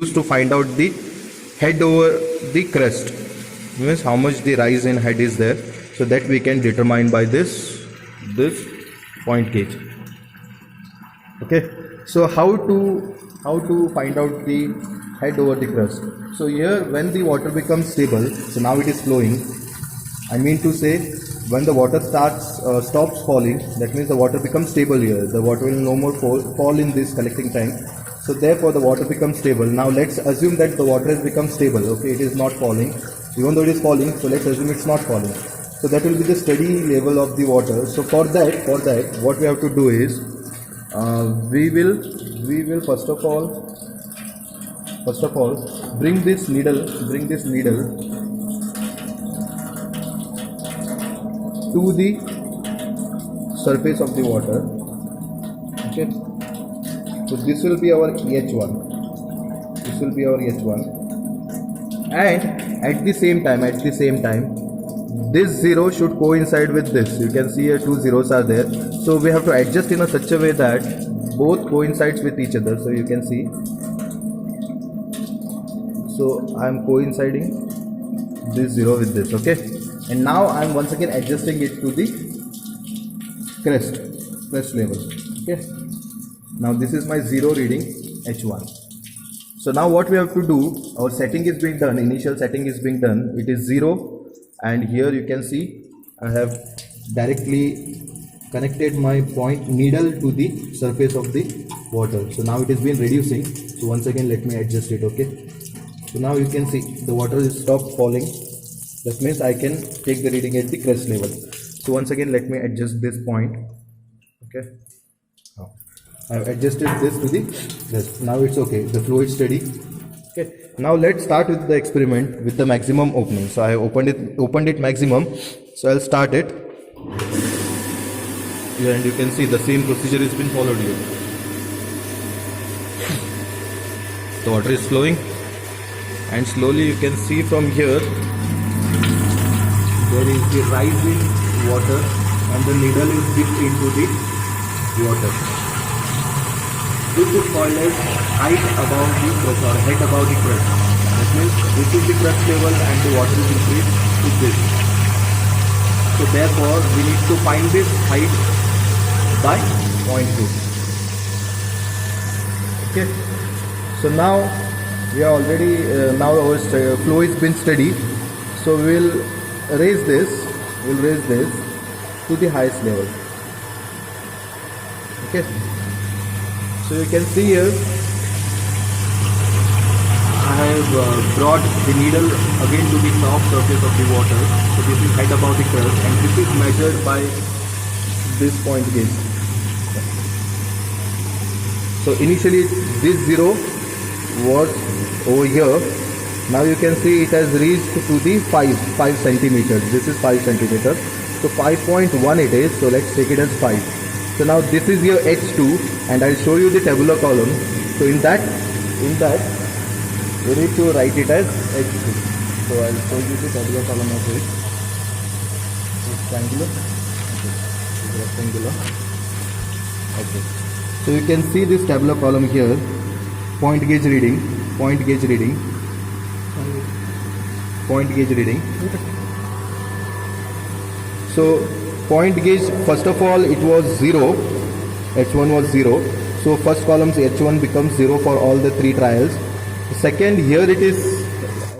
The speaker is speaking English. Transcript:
used to find out the head over the crest, means how much the rise in head is there, so that we can determine by this point gauge. Okay, so how to find out the head over the crest? So here, when the water becomes stable, so now it is flowing, I mean to say, when the water stops falling, that means the water becomes stable here. The water will no more fall in this collecting tank. So therefore the water becomes stable. Now let's assume that the water has become stable. Okay, it is not falling. Even though it is falling, so let's assume it's not falling. So that will be the steady level of the water. So for that, what we have to do is, we will first of all bring this needle to the surface of the water. Okay, so this will be our EH1, and at the same time this zero should coincide with this. You can see here two zeros are there, so we have to adjust in a such a way that both coincides with each other. So you can see, so I am coinciding this zero with this. Okay, and now I am once again adjusting it to the crest level. Okay, now this is my zero reading H1. So now what we have to do, our setting is being done, initial setting is being done, it is 0, and here you can see I have directly connected my point needle to the surface of the water. So now it has been reducing. So once again let me adjust it. Okay, so now you can see the water is stopped falling. That means I can take the reading at the crest level. So once again let me adjust this point. Okay, now I have adjusted this to the crest. Now it's okay, the flow is steady. Okay, now let's start with the experiment with the maximum opening. So I have opened it maximum. So I'll start it here, and you can see the same procedure has been followed here. The water is flowing, and slowly you can see from here there is the rise in water, and the needle is dipped into the water. This is called as height above the crest, or head above the crest. That means this is the crest level and the water is increased to this. So therefore we need to find this height by point 2. Okay, so now we are already now our flow has been steady. So we will raise this to the highest level. Okay, so you can see here I have brought the needle again to the top surface of the water. So this is height above the crest, and this is measured by this point gauge. So initially this zero was over here. Now you can see it has reached to the 5 centimeters. This is 5 centimeters. So 5.1 it is. So let's take it as 5. So now this is your H2, and I'll show you the tabular column. So in that we need to write it as H2. So I'll show you the tabular column of it. It's triangular. Okay. It's rectangular. Okay. So you can see this tabular column here. Point gauge reading. So point gauge, first of all it was 0, H1 was 0. So first column's H1 becomes 0 for all the 3 trials. Second, here it is